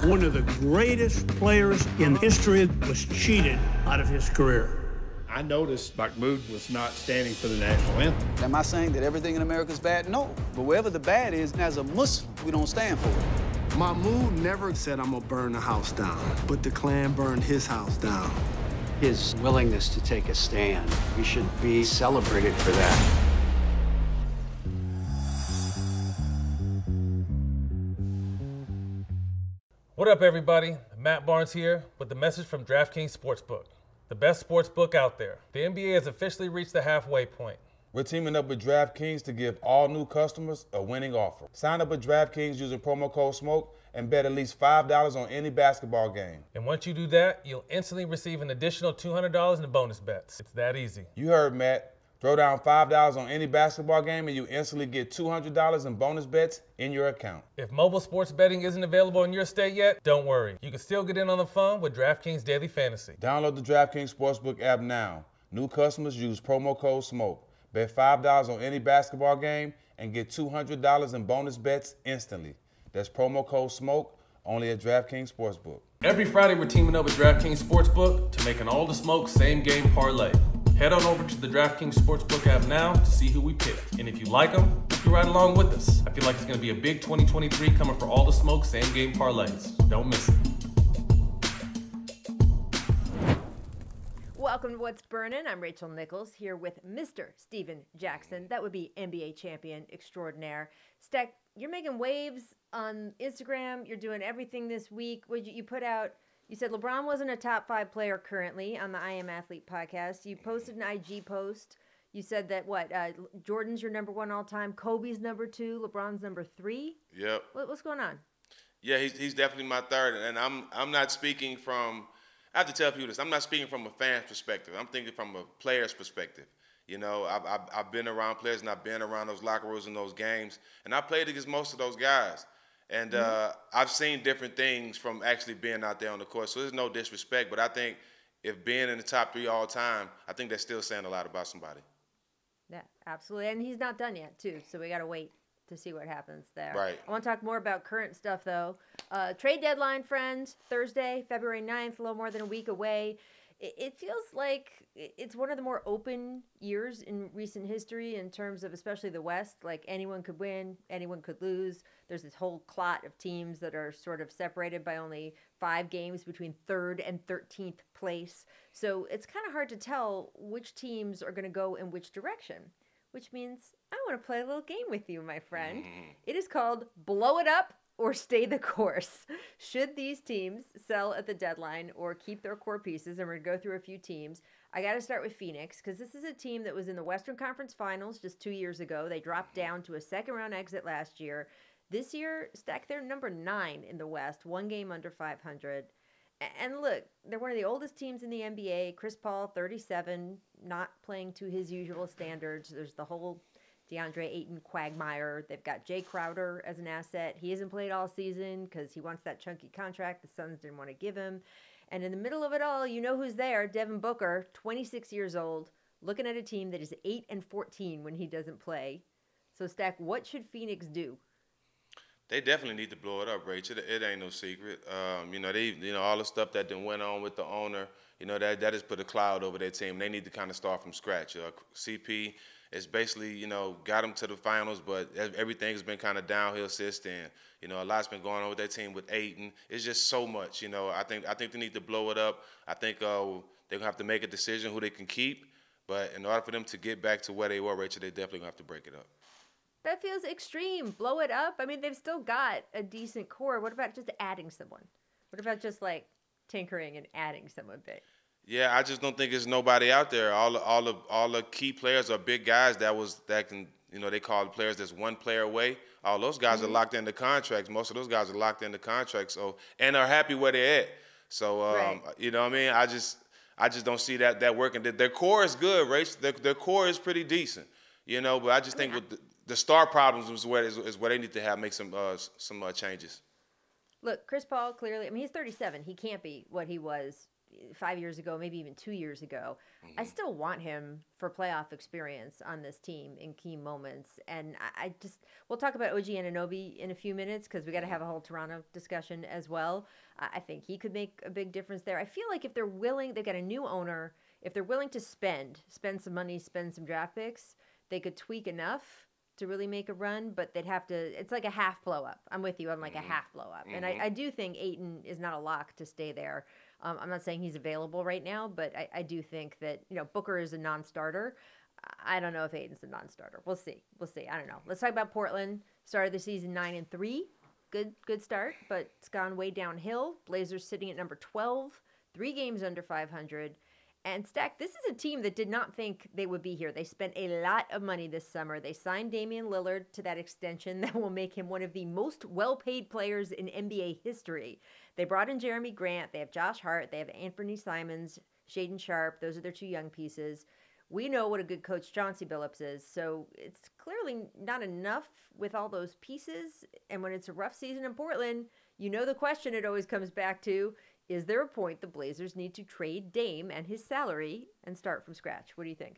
one of the greatest players in history was cheated out of his career. I noticed Mahmoud was not standing for the national anthem. Am I saying that everything in America is bad? No. But wherever the bad is, as a Muslim, we don't stand for it. Mahmoud never said, I'm gonna burn the house down, but the Klan burned his house down. His willingness to take a stand, we should be celebrated for that. What up, everybody? Matt Barnes here with the message from DraftKings Sportsbook, the best sportsbook out there. The NBA has officially reached the halfway point. We're teaming up with DraftKings to give all new customers a winning offer. Sign up with DraftKings using promo code SMOKE and bet at least $5 on any basketball game. And once you do that, you'll instantly receive an additional $200 in bonus bets. It's that easy. You heard Matt. Throw down $5 on any basketball game and you instantly get $200 in bonus bets in your account. If mobile sports betting isn't available in your state yet, don't worry. You can still get in on the fun with DraftKings Daily Fantasy. Download the DraftKings Sportsbook app now. New customers use promo code SMOKE. Bet $5 on any basketball game and get $200 in bonus bets instantly. That's promo code SMOKE, only at DraftKings Sportsbook. Every Friday, we're teaming up with DraftKings Sportsbook to make an all-the-smoke same-game parlay. Head on over to the DraftKings Sportsbook app now to see who we picked. And if you like them, you can ride along with us. I feel like it's going to be a big 2023 coming for all the smoke same-game parlays. Don't miss it. Welcome to What's Burnin'. I'm Rachel Nichols here with Mr. Steven Jackson. That would be NBA champion extraordinaire. Stack, you're making waves on Instagram. You're doing everything this week. What you put out? You said LeBron wasn't a top 5 player currently on the I Am Athlete podcast. You posted an IG post. You said that Jordan's your number 1 all time, Kobe's number 2, LeBron's number 3. Yep. What's going on? Yeah, he's definitely my third, and I'm not speaking from. I have to tell people this. I'm not speaking from a fan's perspective. I'm thinking from a player's perspective. You know, I've been around players and I've been around those locker rooms and those games, and I played against most of those guys. And I've seen different things from actually being out there on the court. So there's no disrespect, but I think if being in the top 3 all time, I think that's still saying a lot about somebody. Yeah, absolutely. And he's not done yet, too. So we got to wait to see what happens there. Right. I want to talk more about current stuff, though. Trade deadline, friends, Thursday, February 9th, a little more than a week away. It feels like it's one of the more open years in recent history in terms of especially the West. Like anyone could win, anyone could lose. There's this whole clot of teams that are sort of separated by only 5 games between 3rd and 13th place. So it's kind of hard to tell which teams are going to go in which direction, which means I want to play a little game with you, my friend. It is called Blow It Up or Stay the Course. Should these teams sell at the deadline or keep their core pieces? And we're going to go through a few teams. I got to start with Phoenix because this is a team that was in the Western Conference Finals just 2 years ago. They dropped down to a second-round exit last year. This year, Stack, they're number 9 in the West, 1 game under 500. And look, they're one of the oldest teams in the NBA. Chris Paul, 37, not playing to his usual standards. There's the whole DeAndre Ayton quagmire. They've got Jay Crowder as an asset. He hasn't played all season because he wants that chunky contract the Suns didn't want to give him. And in the middle of it all, you know who's there, Devin Booker, 26 years old, looking at a team that is 8-14 when he doesn't play. So, Stack, what should Phoenix do? They definitely need to blow it up, Rach. It ain't no secret. All the stuff that went on with the owner, that has put a cloud over their team. They need to kind of start from scratch. CP is basically, got them to the finals, but everything's been kind of downhill since then. A lot's been going on with their team with Ayton. It's just so much. I think they need to blow it up. I think they're gonna have to make a decision who they can keep. But in order for them to get back to where they were, Rachel, they definitely gonna have to break it up. That feels extreme. Blow it up. I mean, they've still got a decent core. What about just adding someone? What about just like tinkering and adding someone big? Yeah, I just don't think there's nobody out there. All the key players are big guys that can they call the players that's one player away. All those guys are locked into contracts. Most of those guys are locked into contracts, and are happy where they're at. So right. What I mean? I just don't see that working. Their core is good, Rach. Their core is pretty decent, but I just think with the star problems is where they need to make some changes. Look, Chris Paul clearly, I mean, he's 37. He can't be what he was 5 years ago, maybe even 2 years ago. I still want him for playoff experience on this team in key moments. And I just, we'll talk about OG Anunoby in a few minutes because we got to have a whole Toronto discussion as well. I think he could make a big difference there. I feel like if they're willing, they've got a new owner. If they're willing to spend some money, spend some draft picks, they could tweak enough to really make a run, but they'd have to, it's like a half blow up. I'm with you on like a half blow up. And I do think Ayton is not a lock to stay there. I'm not saying he's available right now, but I do think that, you know, Booker is a non-starter. I don't know if Ayton's a non-starter. We'll see. I don't know. Let's talk about Portland. Started the season 9-3. Good start, but it's gone way downhill. Blazers sitting at number 12, 3 games under 500. And Stack, this is a team that did not think they would be here. They spent a lot of money this summer. They signed Damian Lillard to that extension that will make him one of the most well-paid players in NBA history. They brought in Jeremy Grant. They have Josh Hart. They have Anthony Simons, Shaedon Sharpe. Those are their 2 young pieces. We know what a good coach Chauncey Billups is, so it's clearly not enough with all those pieces. And when it's a rough season in Portland, you know the question it always comes back to, is there a point the Blazers need to trade Dame and his salary and start from scratch? What do you think?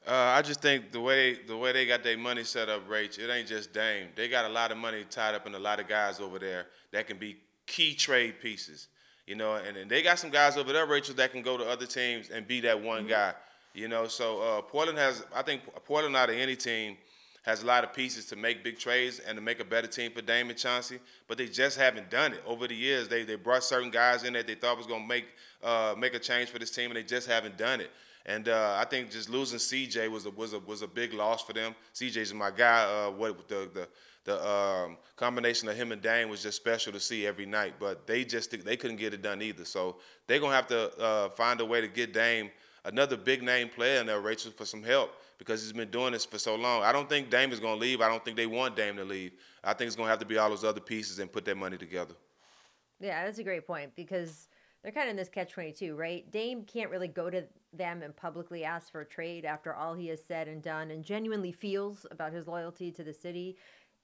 I just think the way they got their money set up, Rach, it ain't just Dame. They got a lot of money tied up in a lot of guys over there that can be key trade pieces, you know, and they got some guys over there, Rachel, that can go to other teams and be that one guy, you know. So Portland has, I think Portland out of any team has a lot of pieces to make big trades and to make a better team for Dame and Chauncey, but they just haven't done it. Over the years, they brought certain guys in that they thought was going to make a change for this team, and they just haven't done it. And I think just losing CJ was a big loss for them. CJ's my guy. The combination of him and Dame was just special to see every night, but they couldn't get it done either. So they're going to have to find a way to get Dame, another big-name player in there, Rachel, for some help, because he's been doing this for so long. I don't think Dame is going to leave. I don't think they want Dame to leave. I think it's going to have to be all those other pieces and put their money together. Yeah, that's a great point because they're kind of in this catch-22, right? Dame can't really go to them and publicly ask for a trade after all he has said and done and genuinely feels about his loyalty to the city.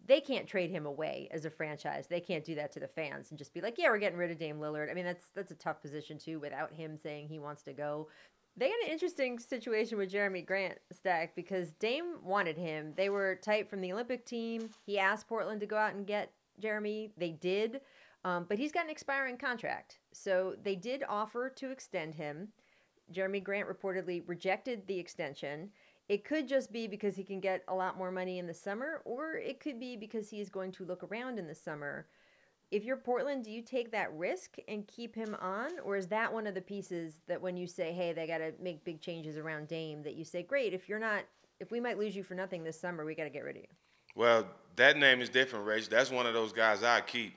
They can't trade him away as a franchise. They can't do that to the fans and just be like, yeah, we're getting rid of Dame Lillard. I mean, that's a tough position, too, without him saying he wants to go. They had an interesting situation with Jeremy Grant, Stack, because Dame wanted him. They were tight from the Olympic team. He asked Portland to go out and get Jeremy. They did, but he's got an expiring contract. So they did offer to extend him. Jeremy Grant reportedly rejected the extension. It could just be because he can get a lot more money in the summer, or it could be because he's going to look around in the summer. If you're Portland, do you take that risk and keep him on? Or is that one of the pieces that when you say, hey, they got to make big changes around Dame, that you say, great, if we might lose you for nothing this summer, we got to get rid of you? Well, that name is different, Rach. That's one of those guys I keep.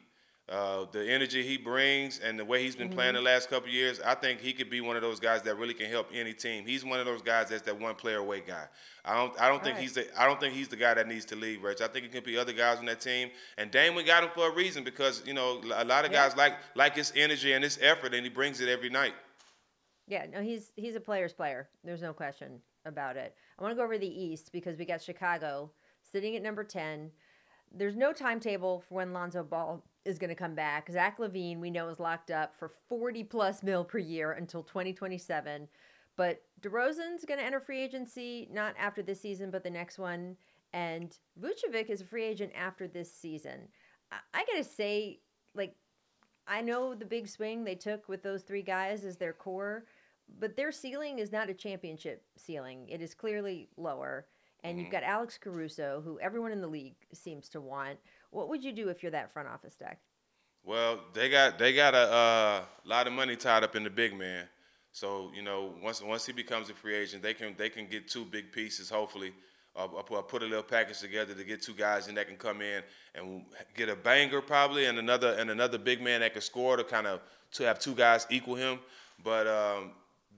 The energy he brings and the way he's been playing the last couple of years, I think he could be one of those guys that really can help any team. He's one of those guys that's that one player away guy. I don't think he's the guy that needs to leave, Rich. I think it could be other guys on that team. And Dame, we got him for a reason because, you know, a lot of guys like his energy and his effort, and he brings it every night. Yeah, no, he's a player's player. There's no question about it. I want to go over the East because we got Chicago sitting at number 10. There's no timetable for when Lonzo Ball is going to come back. Zach LaVine, we know, is locked up for $40+ million per year until 2027. But DeRozan's going to enter free agency, not after this season, but the next one. And Vucevic is a free agent after this season. I got to say, like, I know the big swing they took with those 3 guys as their core, but their ceiling is not a championship ceiling. It is clearly lower. And you've got Alex Caruso, who everyone in the league seems to want. What would you do if you're that front office stack? Well, they got a lot of money tied up in the big man. So, you know, once he becomes a free agent, they can get 2 big pieces, hopefully, put a little package together to get 2 guys in that can come in and get a banger probably and another big man that can score to have 2 guys equal him. But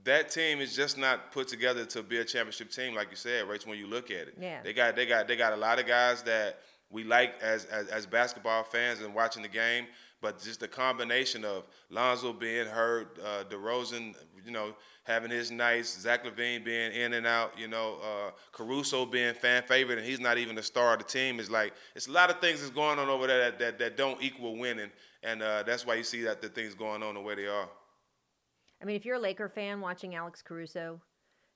that team is just not put together to be a championship team, like you said, Rachel, when you look at it. Yeah. They got a lot of guys that we like as basketball fans and watching the game, but just the combination of Lonzo being hurt, DeRozan, you know, having his nights, Zach LaVine being in and out, you know, Caruso being fan favorite, and he's not even the star of the team. It's like it's a lot of things that's going on over there that don't equal winning, and that's why you see that the things going on the way they are. I mean, if you're a Laker fan watching Alex Caruso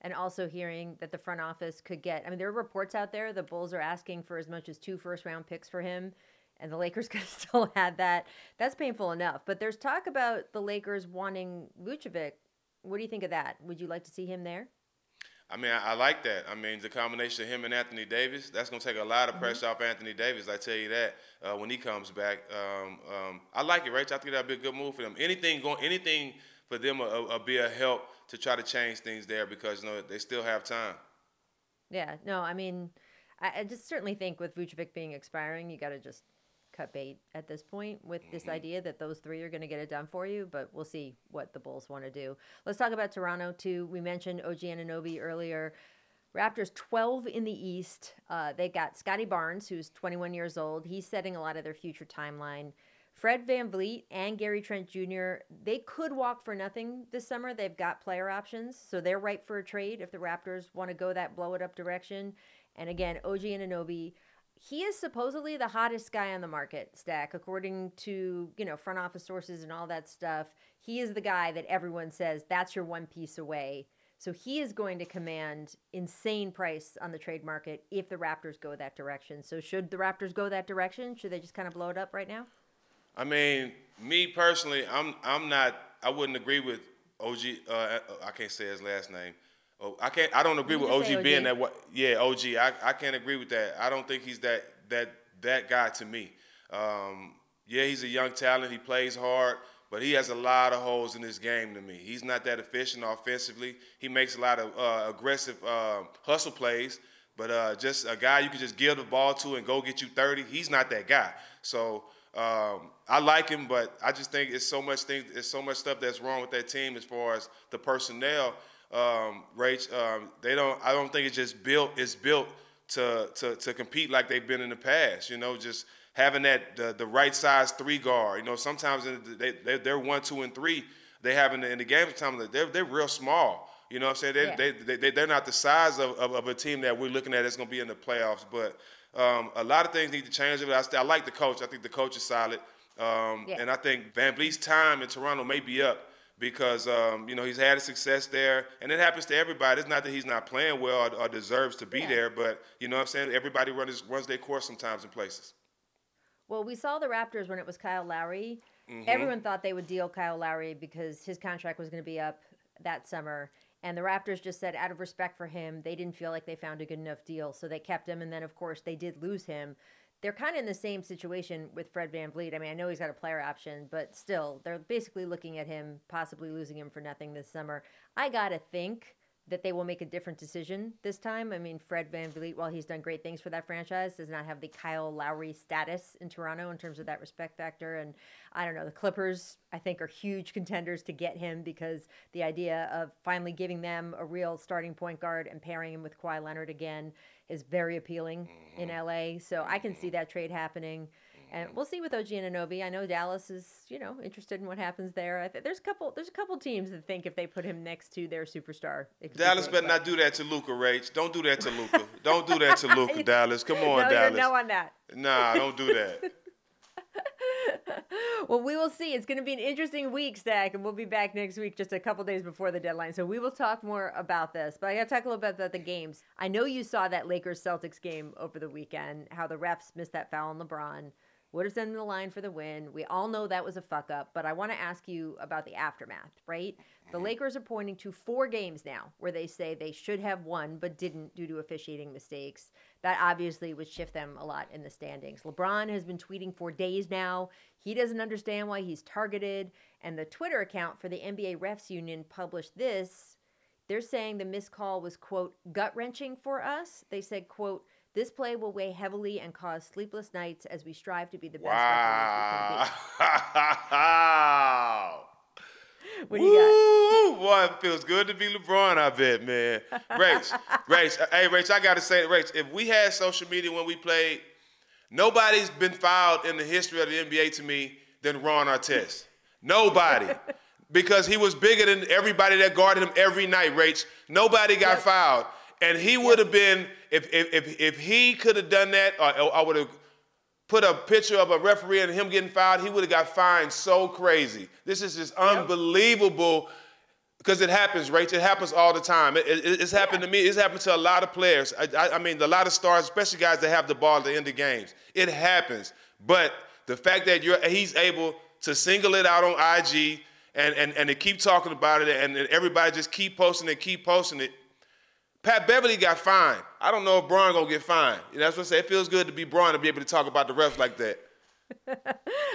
and also hearing that the front office could get, I mean, there are reports out there the Bulls are asking for as much as 2 first-round picks for him, and the Lakers could still have that. That's painful enough. But there's talk about the Lakers wanting Vucevic. What do you think of that? Would you like to see him there? I mean, I like that. I mean, the combination of him and Anthony Davis, that's going to take a lot of pressure off Anthony Davis, I tell you that, when he comes back. I like it, Rach. I think that would be a good move for them. Anything for them will be a help to try to change things there because, they still have time. Yeah, no, I mean, I just certainly think with Vucevic being expiring, you got to just cut bait at this point with this idea that those 3 are going to get it done for you, but we'll see what the Bulls want to do. Let's talk about Toronto, too. We mentioned OG Anunoby earlier. Raptors 12 in the East. They got Scotty Barnes, who's 21 years old. He's setting a lot of their future timeline. Fred VanVleet and Gary Trent Jr., they could walk for nothing this summer. They've got player options, so they're ripe for a trade if the Raptors want to go that blow-it-up direction. And again, OG Anunoby, he is supposedly the hottest guy on the market, Stack, according to, front office sources and all that stuff. He is the guy that everyone says that's your one piece away. So he is going to command insane price on the trade market if the Raptors go that direction. So should the Raptors go that direction? Should they just kind of blow it up right now? I mean, me personally, I wouldn't agree with OG. I can't say his last name. I don't agree with OG being that. Yeah, OG. I can't agree with that. I don't think he's that guy to me. Yeah, he's a young talent. He plays hard, but he has a lot of holes in his game to me. He's not that efficient offensively. He makes a lot of aggressive hustle plays, but just a guy you can just give the ball to and go get you 30. He's not that guy. So I like him, but I just think it's so much stuff that's wrong with that team as far as the personnel. Rach, I don't think it's just built. It's built to compete like they've been in the past. Just having the right size 3 guard. Sometimes they're 1, 2, and 3. They have in the game sometimes they're real small. You know what I'm saying? They're not the size of a team that we're looking at that's going to be in the playoffs. But a lot of things need to change. I like the coach. I think the coach is solid. And I think VanVleet's time in Toronto may be up. Because, he's had a success there. And it happens to everybody. It's not that he's not playing well or deserves to be there, but, you know what I'm saying, everybody runs their course sometimes in places. Well, we saw the Raptors when it was Kyle Lowry. Everyone thought they would deal Kyle Lowry because his contract was going to be up that summer. And the Raptors just said, out of respect for him, they didn't feel like they found a good enough deal. So they kept him. And then, of course, they did lose him. They're kind of in the same situation with Fred VanVleet. I mean, I know he's got a player option, but still, they're basically looking at him, possibly losing him for nothing this summer. I got to think that they will make a different decision this time. I mean, Fred VanVleet, while he's done great things for that franchise, does not have the Kyle Lowry status in Toronto in terms of that respect factor. And I don't know, the Clippers, I think, are huge contenders to get him because the idea of finally giving them a real starting point guard and pairing him with Kawhi Leonard again is very appealing in LA. So I can see that trade happening. And we'll see with OG Anunoby. I know Dallas is, interested in what happens there. There's a couple teams that think if they put him next to their superstar, Dallas better not do that to Luka, Rach. Don't do that to Luka. Don't do that to Luka, Dallas. Come on, Dallas. No on that. Nah, don't do that. Well, we will see. It's going to be an interesting week, Stack, and we'll be back next week just a couple days before the deadline. So we will talk more about this. But I got to talk a little bit about the games. I know you saw that Lakers-Celtics game over the weekend, how the refs missed that foul on LeBron. Would have sent him the line for the win. We all know that was a fuck-up, but I want to ask you about the aftermath, right? The Lakers are pointing to 4 games now where they say they should have won but didn't due to officiating mistakes. That obviously would shift them a lot in the standings. LeBron has been tweeting for days now. He doesn't understand why he's targeted, and the Twitter account for the NBA Refs Union published this. They're saying the missed call was, quote, gut-wrenching for us. They said, quote, this play will weigh heavily and cause sleepless nights as we strive to be the best referees we can be. Wow. What do you got? Boy, it feels good to be LeBron, I bet, man. Rach, I got to say, Rach, if we had social media when we played, nobody's been fouled in the history of the NBA to me than Ron Artest. Nobody. Because he was bigger than everybody that guarded him every night, Rach. Nobody got fouled. And he would have been, if he could have done that, or I would have put a picture of a referee and him getting fouled, he would have got fined so crazy. This is just unbelievable Because it happens, Rachel. It happens all the time. It's happened to me. It's happened to a lot of players. I mean, a lot of stars, especially guys that have the ball at the end of games. It happens. But the fact that he's able to single it out on IG and to keep talking about it and everybody just keep posting it. Pat Beverly got fined. I don't know if Bron going to get fined. That's what I say. It feels good to be Bron to be able to talk about the refs like that.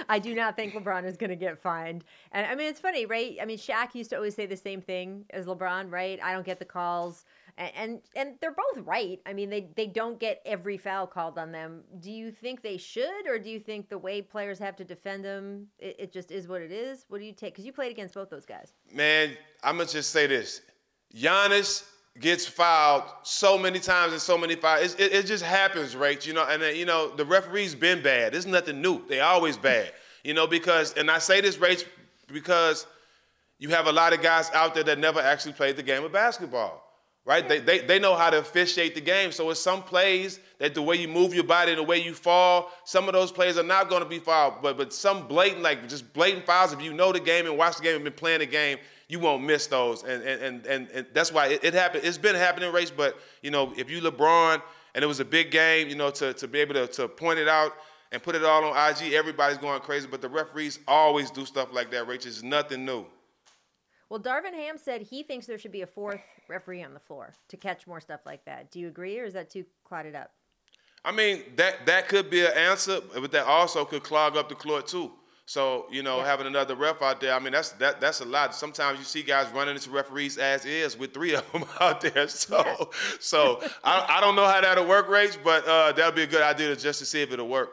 I do not think LeBron is going to get fined. And I mean, it's funny, right? I mean, Shaq used to always say the same thing as LeBron, right? I don't get the calls. And they're both right. I mean, they don't get every foul called on them. Do you think they should, or do you think the way players have to defend them, it just is what it is? What do you take? Because you played against both those guys. Man, I'm going to just say this. Giannis gets fouled so many times and so many fouls. It just happens, right? And the referees been bad. There's nothing new. They always bad. Because, and I say this, Rach, because you have a lot of guys out there that never actually played the game of basketball, right? They know how to officiate the game. So it's some plays that the way you move your body and the way you fall, some of those plays are not going to be fouled. But some blatant fouls, if you know the game and watch the game and been playing the game, you won't miss those, and that's why it happened. It's been happening, Race. But if you LeBron and it was a big game, to be able to point it out and put it all on IG, everybody's going crazy. But the referees always do stuff like that, Rach. It's nothing new. Well, Darvin Ham said he thinks there should be a fourth referee on the floor to catch more stuff like that. Do you agree, or is that too clouded up? I mean, that could be an answer, but that also could clog up the court too. So, having another ref out there, I mean, that's a lot. Sometimes you see guys running into referees as is with 3 of them out there. So I don't know how that'll work, Rach, but that'll be a good idea just to see if it'll work.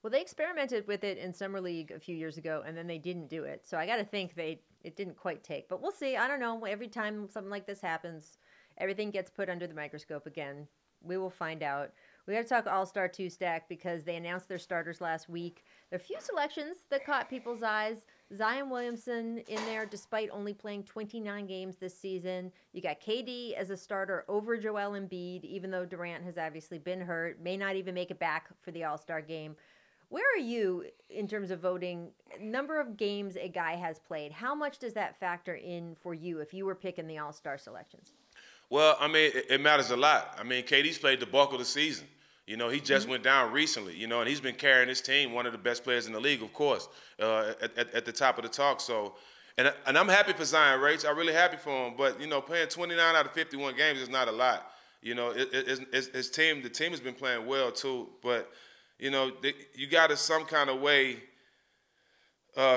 Well, they experimented with it in Summer League a few years ago, and then they didn't do it. So I got to think it didn't quite take. But we'll see. I don't know. Every time something like this happens, everything gets put under the microscope again. We will find out. We got to talk All-Star 2-Stack because they announced their starters last week. There are a few selections that caught people's eyes. Zion Williamson in there despite only playing 29 games this season. You got KD as a starter over Joel Embiid, even though Durant has obviously been hurt, may not even make it back for the All-Star game. Where are you in terms of voting number of games a guy has played? How much does that factor in for you if you were picking the All-Star selections? Well, I mean, it matters a lot. I mean, KD's played the bulk of the season. He just went down recently, and he's been carrying his team, one of the best players in the league, of course, at the top of the talk. So, and I'm happy for Zion, Rach. I'm really happy for him. But, playing 29 out of 51 games is not a lot. His team, the team has been playing well, too. But, you got to some kind of way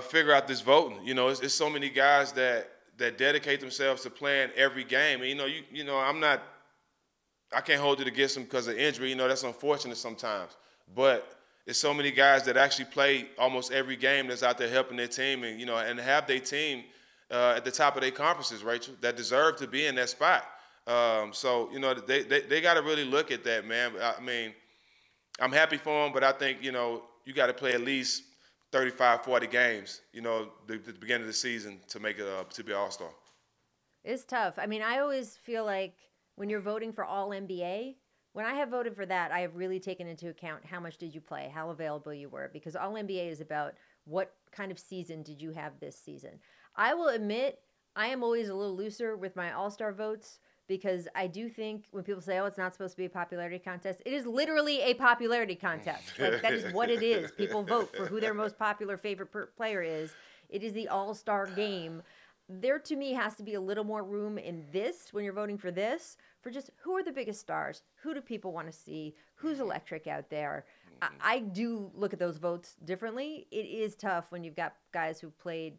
figure out this voting. It's so many guys that dedicate themselves to playing every game. And, I can't hold it against them because of injury. That's unfortunate sometimes. But it's so many guys that actually play almost every game that's out there helping their team and have their team at the top of their conferences, Rachel, that deserve to be in that spot. So, they got to really look at that, man. I mean, I'm happy for them, but I think, you got to play at least 35, 40 games, the beginning of the season to make it to be All-Star. It's tough. I mean, I always feel like when you're voting for All-NBA, when I have voted for that, I have really taken into account how much did you play, how available you were, because All-NBA is about what kind of season did you have this season. I will admit I am always a little looser with my All-Star votes because I do think when people say, oh, it's not supposed to be a popularity contest, it is literally a popularity contest. Like, that is what it is. People vote for who their most popular favorite player is. It is the All-Star game. There, to me, has to be a little more room in this, when you're voting for this, for just who are the biggest stars? Who do people want to see? Who's electric out there? I do look at those votes differently. It is tough when you've got guys who played,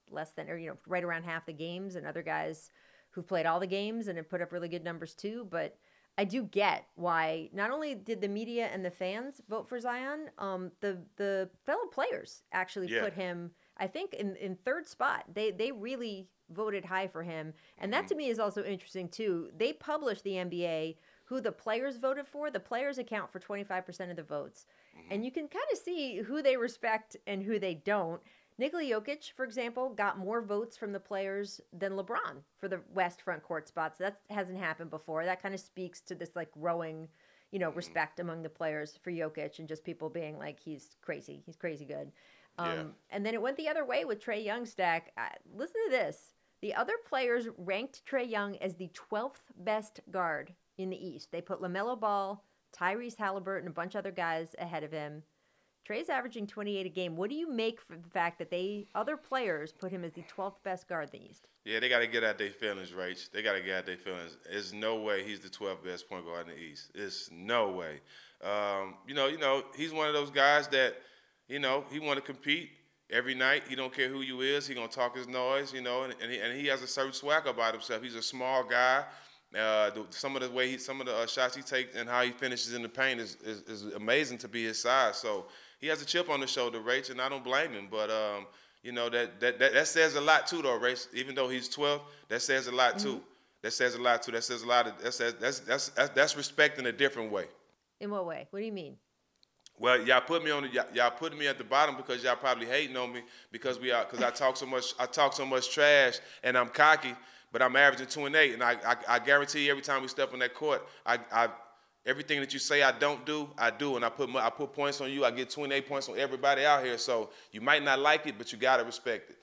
less than, or, right around half the games, and other guys who've played all the games and have put up really good numbers too. But I do get why not only did the media and the fans vote for Zion, the fellow players actually put him, I think, in third spot. They really voted high for him. And that to me is also interesting too. They published the NBA who the players voted for. The players account for 25% of the votes. And you can kind of see who they respect and who they don't. Nikola Jokic, for example, got more votes from the players than LeBron for the West front court spots. That hasn't happened before. That kind of speaks to this growing, respect among the players for Jokic and just people being like, he's crazy. He's crazy good. And then it went the other way with Trae Young stack. Listen to this. The other players ranked Trae Young as the 12th best guard in the East. They put LaMelo Ball, Tyrese Halliburton, and a bunch of other guys ahead of him. Trae's averaging 28 a game. What do you make for the fact that other players put him as the 12th best guard in the East? Yeah, they got to get out their feelings, Rach. They got to get out their feelings. There's no way he's the 12th best point guard in the East. There's no way. He's one of those guys that, he want to compete every night. He don't care who you is. He gonna talk his noise, and he has a certain swag about himself. He's a small guy. Some of the shots he takes and how he finishes in the paint is amazing to be his size. So he has a chip on his shoulder, Rach, and I don't blame him. But that says a lot too, though, Rach. Even though he's 12, that says a lot too. That says a lot too. That says a lot. That's respect in a different way. In what way? What do you mean? Well, y'all putting me at the bottom because y'all probably hating on me because I talk so much trash and I'm cocky, but I'm averaging 2 and 8, and I guarantee you every time we step on that court, everything that you say I don't do, I do, and I put points on you. I get 28 points on everybody out here. So you might not like it, but you gotta respect it.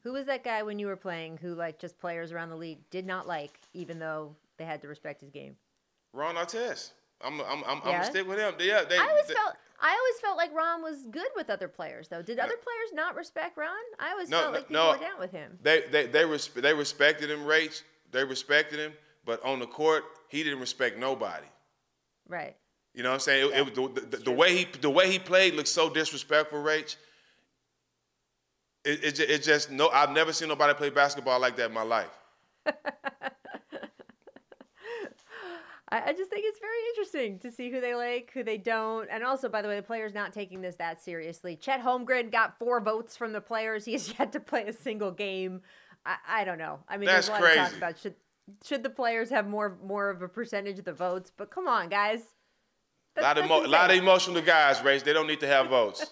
Who was that guy when you were playing who just players around the league did not like, even though they had to respect his game? Ron Artest. I'm gonna stick with him. Yeah, I always felt like Ron was good with other players, though. Did other players not respect Ron? I always felt like people were down with him. They respected him, Rach. They respected him, but on the court, he didn't respect nobody. Right. You know what I'm saying? It was the way he played looked so disrespectful, Rach. I've never seen nobody play basketball like that in my life. I just think it's very interesting to see who they like, who they don't. And also, by the way, the players not taking this that seriously. Chet Holmgren got 4 votes from the players. He has yet to play a single game. I don't know. I mean, that's there's a lot of talk about should the players have more of a percentage of the votes. But come on, guys. A lot of emotional guys, Rach. They don't need to have votes.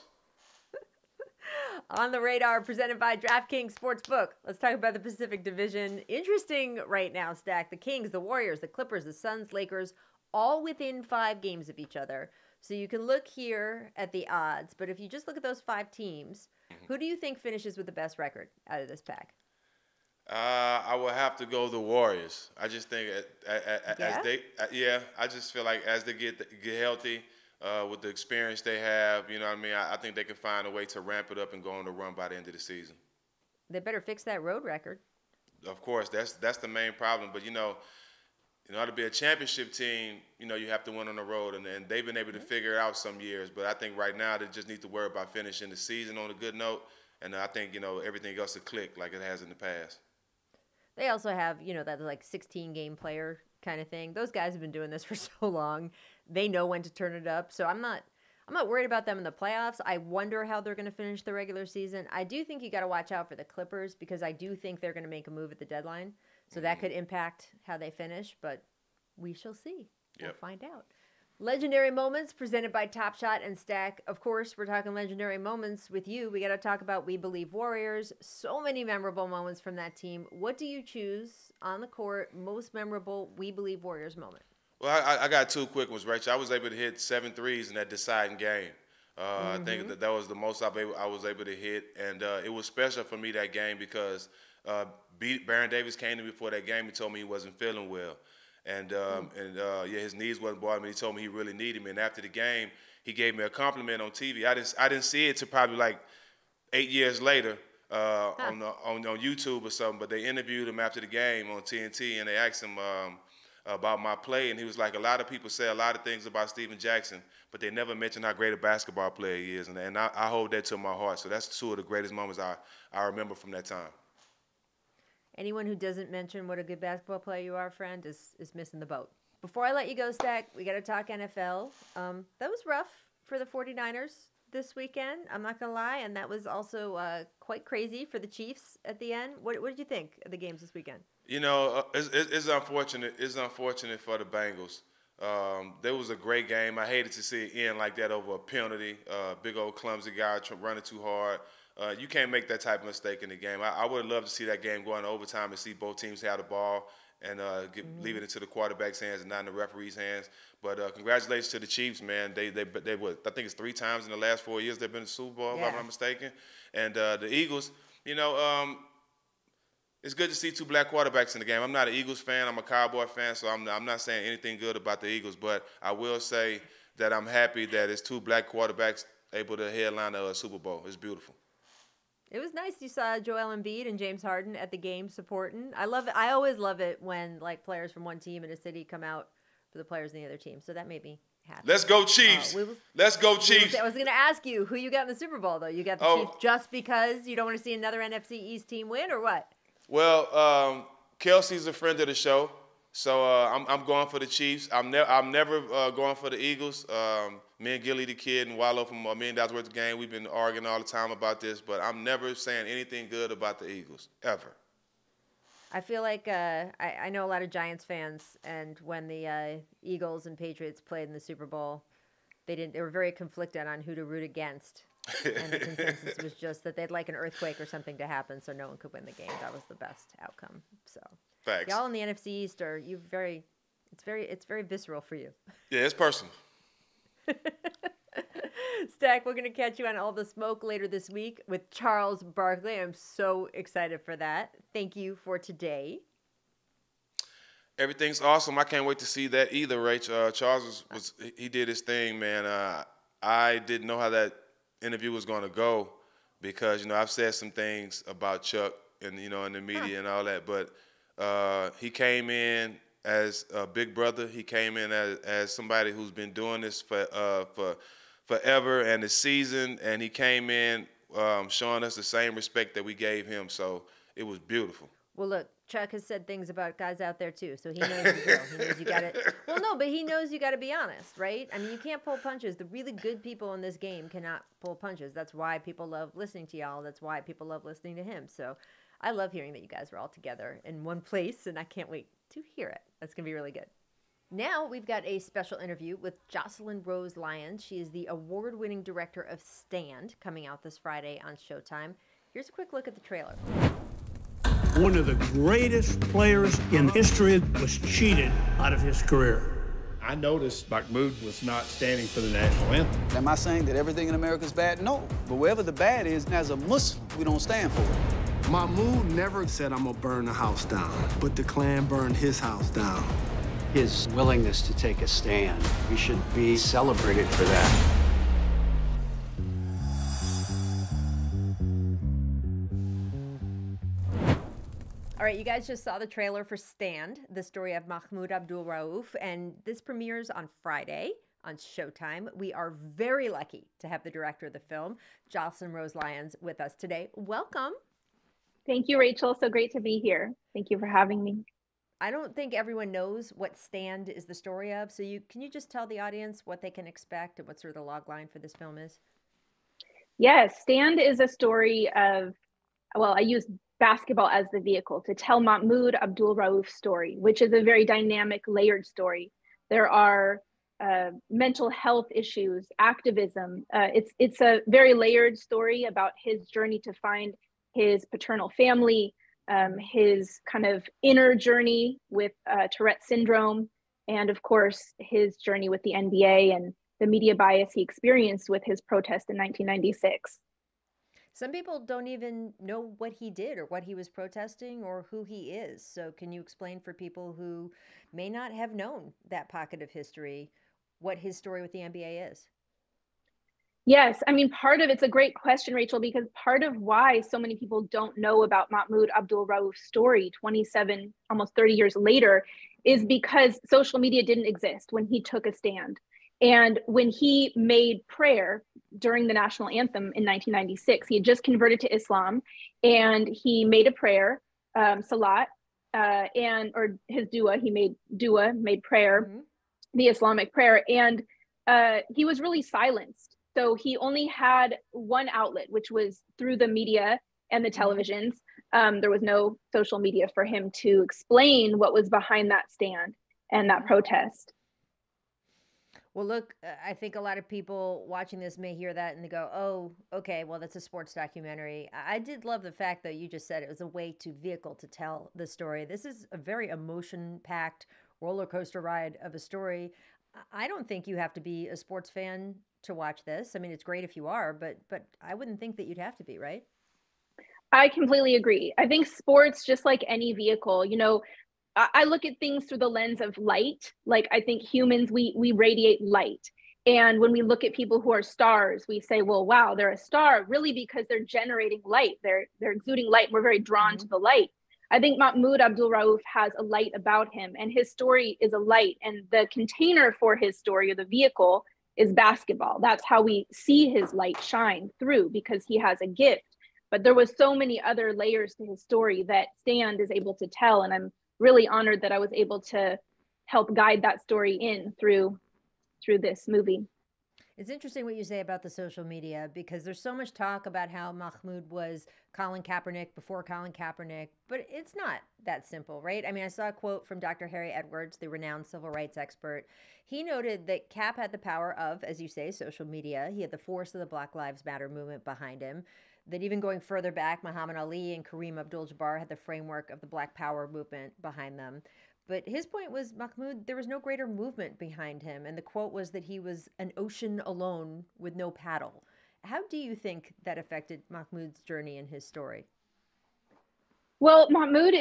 On the Radar, presented by DraftKings Sportsbook. Let's talk about the Pacific Division. Interesting right now, Stack. The Kings, the Warriors, the Clippers, the Suns, Lakers, all within 5 games of each other. So you can look here at the odds. But if you just look at those 5 teams, who do you think finishes with the best record out of this pack? I will have to go the Warriors. I just think I just feel like as they get healthy, with the experience they have, you know what I mean? I think they can find a way to ramp it up and go on the run by the end of the season. They better fix that road record. Of course, that's the main problem. But, in order to be a championship team, you have to win on the road. And they've been able to figure it out some years. But I think right now they just need to worry about finishing the season on a good note. And I think, everything else will click like it has in the past. They also have, that 16-game player kind of thing. Those guys have been doing this for so long. They know when to turn it up. So I'm not worried about them in the playoffs. I wonder how they're going to finish the regular season. I do think you got to watch out for the Clippers because I do think they're going to make a move at the deadline. So that could impact how they finish, but we shall see. We'll find out. Legendary Moments presented by Top Shot and Stack. Of course, we're talking legendary moments with you. We got to talk about We Believe Warriors. So many memorable moments from that team. What do you choose on the court, most memorable We Believe Warriors moment? Well, I got 2 quick ones, Rachel. I was able to hit 7 threes in that deciding game. I think that was the most I was able to hit, and it was special for me that game because Baron Davis came to me before that game and told me he wasn't feeling well. And his knees wasn't bothering me. He told me he really needed me. And after the game, he gave me a compliment on TV. I didn't see it till probably 8 years later on YouTube or something. But they interviewed him after the game on TNT, and they asked him about my play. And he was like, a lot of people say a lot of things about Steven Jackson, but they never mention how great a basketball player he is. And I hold that to my heart. So that's 2 of the greatest moments I remember from that time. Anyone who doesn't mention what a good basketball player you are, friend, is missing the boat. Before I let you go, Stack, we got to talk NFL. That was rough for the 49ers this weekend. I'm not going to lie. And that was also quite crazy for the Chiefs at the end. What did you think of the games this weekend? It's unfortunate. It's unfortunate for the Bengals. There was a great game. I hated to see it end like that over a penalty. Big old clumsy guy running too hard. You can't make that type of mistake in the game. I would have loved to see that game go into overtime and see both teams have the ball and leave it into the quarterback's hands and not in the referee's hands. But congratulations to the Chiefs, man. They I think it's 3 times in the last 4 years they've been in the Super Bowl, if I'm not mistaken. And the Eagles, It's good to see two black quarterbacks in the game. I'm not an Eagles fan. I'm a Cowboy fan, so I'm not saying anything good about the Eagles. But I will say that I'm happy that it's two black quarterbacks able to headline a Super Bowl. It's beautiful. It was nice you saw Joel Embiid and James Harden at the game supporting. I love it. I always love it when like players from one team in a city come out for the players in the other team. So that made me happy. Let's go Chiefs. Let's go Chiefs. I was going to ask you who you got in the Super Bowl, though. You got the Chiefs just because you don't want to see another NFC East team win, or what? Well, Kelsey's a friend of the show, so I'm going for the Chiefs. I'm never going for the Eagles. Me and Gilly the Kid and Wallow from $1 Million Worth of Game, we've been arguing all the time about this, but I'm never saying anything good about the Eagles, ever. I feel like I know a lot of Giants fans, and when the Eagles and Patriots played in the Super Bowl, they were very conflicted on who to root against. And the consensus was just that they'd like an earthquake or something to happen so no one could win the game. That was the best outcome. So Facts. Y'all in the NFC East are it's very visceral for you. Yeah, it's personal. Stack, we're going to catch you on All the Smoke later this week with Charles Barkley. I'm so excited for that. Thank you for today. Everything's awesome. I can't wait to see that either, Rach. Charles he did his thing, man. I didn't know how that interview was going to go because, I've said some things about Chuck and, in the media and all that, but he came in as a big brother. He came in as somebody who's been doing this for forever and is seasoned, and he came in showing us the same respect that we gave him. So it was beautiful. Well, look, Chuck has said things about guys out there too, so he knows you will. He knows you got to. Well, no, but he knows you got to be honest, right? I mean, you can't pull punches. The really good people in this game cannot pull punches. That's why people love listening to y'all. That's why people love listening to him. So I love hearing that you guys are all together in one place, and I can't wait to hear it. That's going to be really good. Now we've got a special interview with Joslyn Rose Lyons. She is the award-winning director of Stand, coming out this Friday on Showtime. Here's a quick look at the trailer. One of the greatest players in history was cheated out of his career. I noticed Mahmoud was not standing for the national anthem. Am I saying that everything in America is bad? No. But wherever the bad is, as a Muslim, we don't stand for it. Mahmoud never said, I'm gonna burn the house down, but the Klan burned his house down. His willingness to take a stand, we should be celebrated for that. All right, you guys just saw the trailer for Stand, the story of Mahmoud Abdul-Rauf, and this premieres on Friday on Showtime. We are very lucky to have the director of the film, Joslyn Rose Lyons, with us today. Welcome. Thank you, Rachel. So great to be here. Thank you for having me. I don't think everyone knows what Stand is the story of, so can you just tell the audience what they can expect and what sort of the log line for this film is? Yes, Stand is a story of, well, I use basketball as the vehicle to tell Mahmoud Abdul-Rauf's story, which is a very dynamic, layered story. There are mental health issues, activism. It's a very layered story about his journey to find his paternal family, his kind of inner journey with Tourette syndrome, and of course, his journey with the NBA and the media bias he experienced with his protest in 1996. Some people don't even know what he did or what he was protesting or who he is. So can you explain for people who may not have known that pocket of history what his story with the NBA is? Yes, I mean, it's a great question, Rachel, because part of why so many people don't know about Mahmoud Abdul-Rauf's story 27, almost 30 years later, is because social media didn't exist when he took a stand. And when he made prayer during the national anthem in 1996, he had just converted to Islam, and he made a prayer, salat, or his dua, made prayer, the Islamic prayer, and he was really silenced. So he only had one outlet, which was through the media and the televisions. There was no social media for him to explain what was behind that stand and that protest. Well, look, I think a lot of people watching this may hear that and they go, oh, okay, well, that's a sports documentary. I did love the fact that you just said it was a vehicle to tell the story. This is a very emotion-packed roller coaster ride of a story. I don't think you have to be a sports fan to watch this. I mean, it's great if you are, but I wouldn't think that you'd have to be, right? I completely agree. I think sports, just like any vehicle, you know, I look at things through the lens of light. Like I think humans, we radiate light. And when we look at people who are stars, we say, well, wow, they're a star, really because they're generating light. They're exuding light. We're very drawn to the light. I think Mahmoud Abdul-Rauf has a light about him, and his story is a light. And the container for his story, or the vehicle, is basketball. That's how we see his light shine through, because he has a gift. But there was so many other layers to his story that Stand is able to tell. And I'm really honored that I was able to help guide that story in through this movie. It's interesting what you say about the social media, because there's so much talk about how Mahmoud was Colin Kaepernick before Colin Kaepernick, but it's not that simple, right? I mean, I saw a quote from Dr. Harry Edwards, the renowned civil rights expert. He noted that Cap had the power of, as you say, social media. He had the force of the Black Lives Matter movement behind him. That even going further back, Muhammad Ali and Kareem Abdul-Jabbar had the framework of the Black Power movement behind them. But his point was, Mahmoud, there was no greater movement behind him. And the quote was that he was an ocean alone with no paddle. How do you think that affected Mahmoud's journey and his story? Well, Mahmoud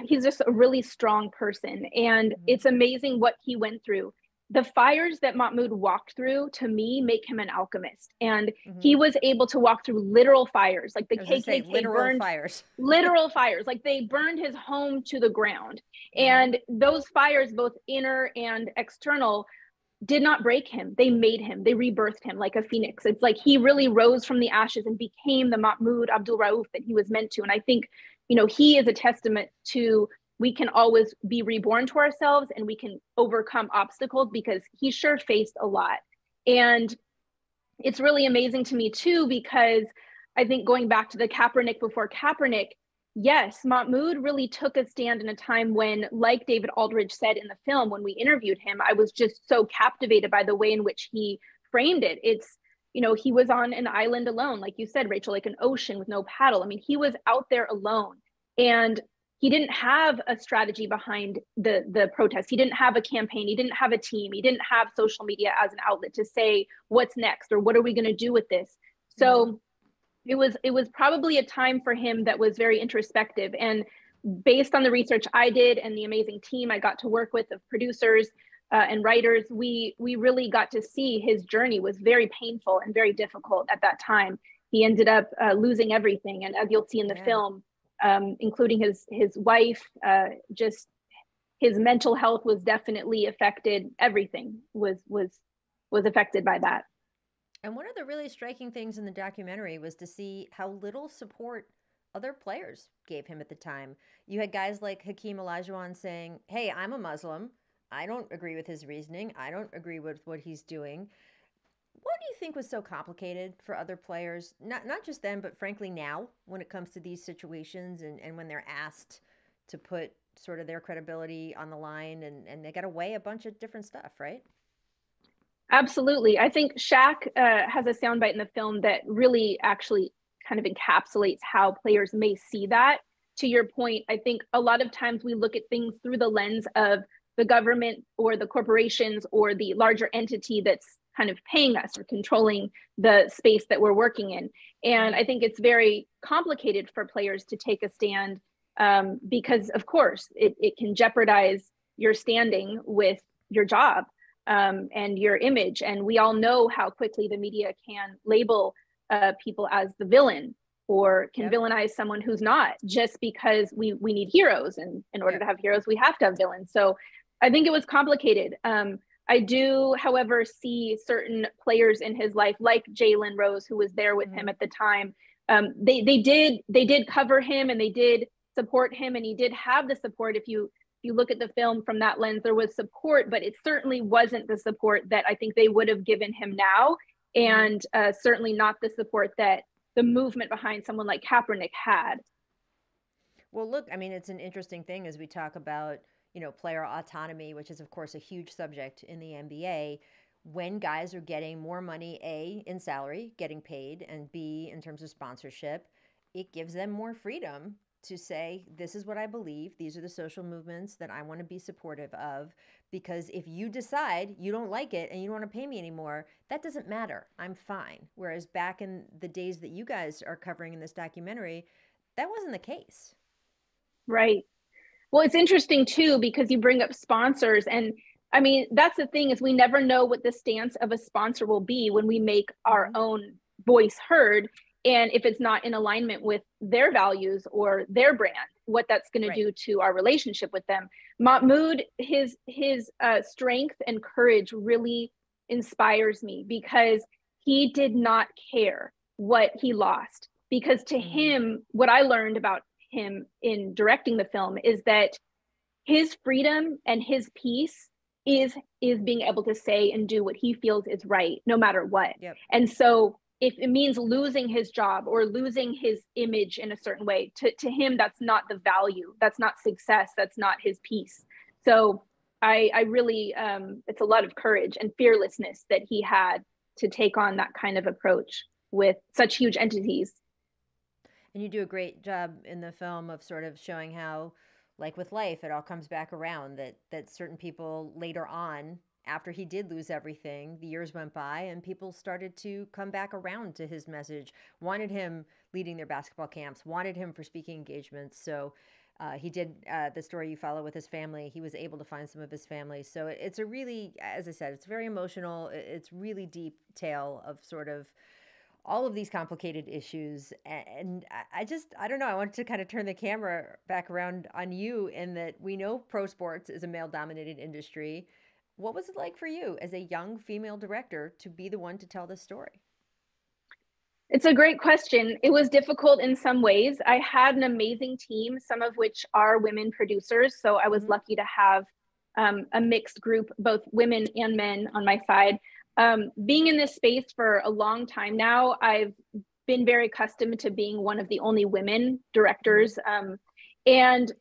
he's just a really strong person. And it's amazing what he went through. The fires that Mahmoud walked through, to me, make him an alchemist. And he was able to walk through literal fires, like the KKK burned fires. Literal fires, like they burned his home to the ground. And those fires, both inner and external, did not break him. They made him. They rebirthed him like a phoenix. It's like he really rose from the ashes and became the Mahmoud Abdul-Rauf that he was meant to. And I think, you know, he is a testament to, we can always be reborn to ourselves and we can overcome obstacles, because he sure faced a lot. And it's really amazing to me too, because I think going back to the Kaepernick before Kaepernick, yes, Mahmoud really took a stand in a time when, like David Aldridge said in the film, when we interviewed him, I was just so captivated by the way in which he framed it. It's, you know, he was on an island alone, like you said, Rachel, like an ocean with no paddle. I mean, he was out there alone. And he didn't have a strategy behind the protest. He didn't have a campaign. He didn't have a team. He didn't have social media as an outlet to say, what's next, or what are we going to do with this? So it was probably a time for him that was very introspective. And based on the research I did and the amazing team I got to work with of producers and writers, we really got to see his journey was very painful and very difficult at that time. He ended up losing everything. And as you'll see in the film, including his wife, just his mental health was definitely affected. Everything was affected by that. And one of the really striking things in the documentary was to see how little support other players gave him at the time. You had guys like Hakeem Olajuwon saying, hey, I'm a Muslim. I don't agree with his reasoning. I don't agree with what he's doing. What do you think was so complicated for other players, not just then, but frankly now, when it comes to these situations and when they're asked to put sort of their credibility on the line, and they got to weigh a bunch of different stuff, right? Absolutely. I think Shaq has a soundbite in the film that really actually kind of encapsulates how players may see that. To your point, I think a lot of times we look at things through the lens of the government or the corporations or the larger entity that's kind of paying us or controlling the space that we're working in. And I think it's very complicated for players to take a stand because, of course, it can jeopardize your standing with your job and your image. And we all know how quickly the media can label people as the villain, or can villainize someone who's not, just because we need heroes. And in order to have heroes, we have to have villains. So I think it was complicated. I do, however, see certain players in his life, like Jalen Rose, who was there with him at the time. They did cover him and they did support him, and he did have the support. If you look at the film from that lens, there was support, but it certainly wasn't the support that I think they would have given him now, and certainly not the support that the movement behind someone like Kaepernick had. Well, look, I mean, it's an interesting thing as we talk about, you know, player autonomy, which is, of course, a huge subject in the NBA. When guys are getting more money, A, in salary, getting paid, and B, in terms of sponsorship, it gives them more freedom to say, this is what I believe. These are the social movements that I want to be supportive of. Because if you decide you don't like it and you don't want to pay me anymore, that doesn't matter. I'm fine. Whereas back in the days that you guys are covering in this documentary, that wasn't the case. Right. Well, it's interesting too, because you bring up sponsors, and I mean, that's the thing, is we never know what the stance of a sponsor will be when we make our own voice heard. And if it's not in alignment with their values or their brand, what that's going to do to our relationship with them. Mahmoud, his strength and courage really inspires me, because he did not care what he lost. Because to him, what I learned about him in directing the film is that his freedom and his peace is being able to say and do what he feels is right, no matter what. Yep. And so if it means losing his job or losing his image in a certain way, to him, that's not the value. That's not success. That's not his peace. So I really, it's a lot of courage and fearlessness that he had to take on that kind of approach with such huge entities. And you do a great job in the film of sort of showing how, like with life, it all comes back around, that certain people later on, after he did lose everything, the years went by and people started to come back around to his message, wanted him leading their basketball camps, wanted him for speaking engagements. So he did the story you follow with his family. He was able to find some of his family. So it's a really, as I said, it's very emotional. It's really deep tale of sort of all of these complicated issues. And I don't know, I wanted to kind of turn the camera back around on you, in that we know pro sports is a male-dominated industry. What was it like for you as a young female director to be the one to tell this story? It's a great question. It was difficult in some ways. I had an amazing team, some of which are women producers. So I was lucky to have a mixed group, both women and men on my side. Being in this space for a long time now, I've been very accustomed to being one of the only women directors. And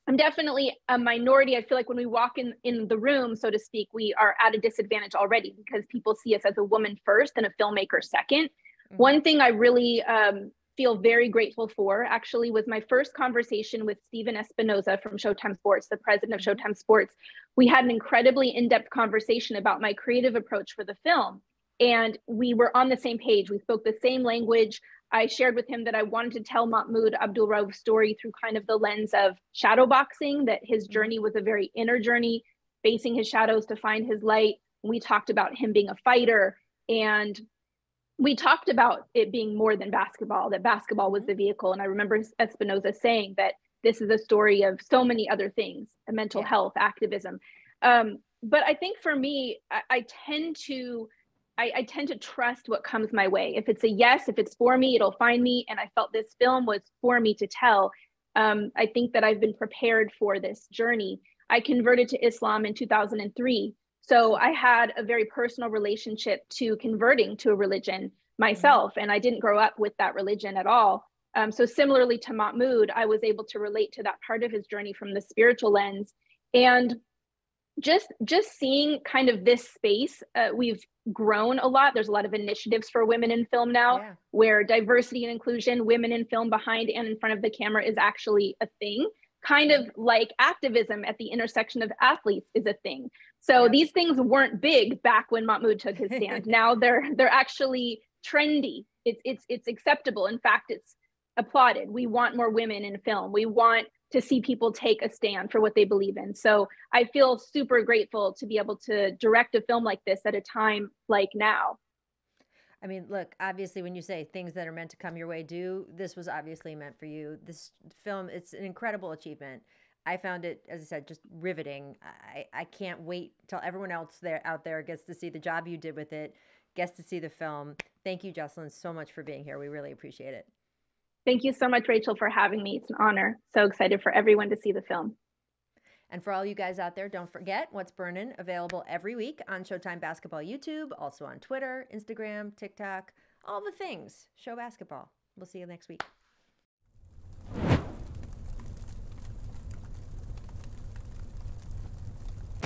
I'm definitely a minority. I feel like when we walk in the room, so to speak, we are at a disadvantage already, because people see us as a woman first and a filmmaker second. One thing I really feel very grateful for, actually, was my first conversation with Steven Espinoza from Showtime Sports, the president of Showtime Sports. We had an incredibly in-depth conversation about my creative approach for the film. And we were on the same page. We spoke the same language. I shared with him that I wanted to tell Mahmoud Abdul-Rauf's story through kind of the lens of shadow boxing, that his journey was a very inner journey, facing his shadows to find his light. We talked about him being a fighter, and we talked about it being more than basketball, that basketball was the vehicle. And I remember Espinoza saying that this is a story of so many other things, mental health, activism. But I think for me, I tend to trust what comes my way. If it's a yes, if it's for me, it'll find me. And I felt this film was for me to tell. I think that I've been prepared for this journey. I converted to Islam in 2003. So I had a very personal relationship to converting to a religion myself, and I didn't grow up with that religion at all. So similarly to Mahmoud, I was able to relate to that part of his journey from the spiritual lens. And just seeing kind of this space, we've grown a lot. There's a lot of initiatives for women in film now, where diversity and inclusion, women in film behind and in front of the camera, is actually a thing. Kind of like activism at the intersection of athletes is a thing. So these things weren't big back when Mahmoud took his stand. Now they're actually trendy. It's acceptable. In fact, it's applauded. We want more women in film. We want to see people take a stand for what they believe in. So I feel super grateful to be able to direct a film like this at a time like now. I mean, look, obviously when you say things that are meant to come your way do, this was obviously meant for you. This film, it's an incredible achievement. I found it, as I said, just riveting. I can't wait till everyone else out there gets to see the job you did with it, gets to see the film. Thank you, Joslyn, so much for being here. We really appreciate it. Thank you so much, Rachel, for having me. It's an honor. So excited for everyone to see the film. And for all you guys out there, don't forget What's Burnin', available every week on Showtime Basketball YouTube, also on Twitter, Instagram, TikTok, all the things. Show Basketball. We'll see you next week.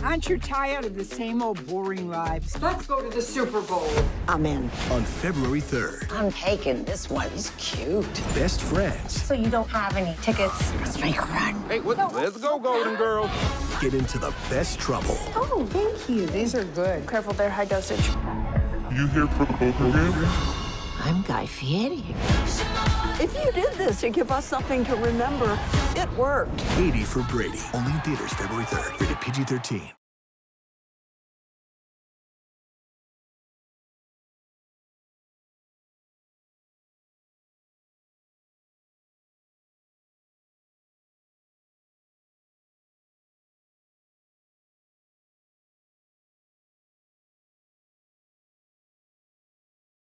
Aren't you tired of the same old boring lives? Let's go to the Super Bowl. I'm in. On February 3rd. I'm taking this one. He's cute. Best friends. So you don't have any tickets? Let's make a run. Hey, let's go, Golden Girl. Get into the best trouble. Oh, thank you. These are good. Careful, they're high dosage. You here for the poker game? I'm Guy Fieri. If you did this to give us something to remember, it worked. 80 for Brady. Only in theaters February 3rd. Rated PG-13.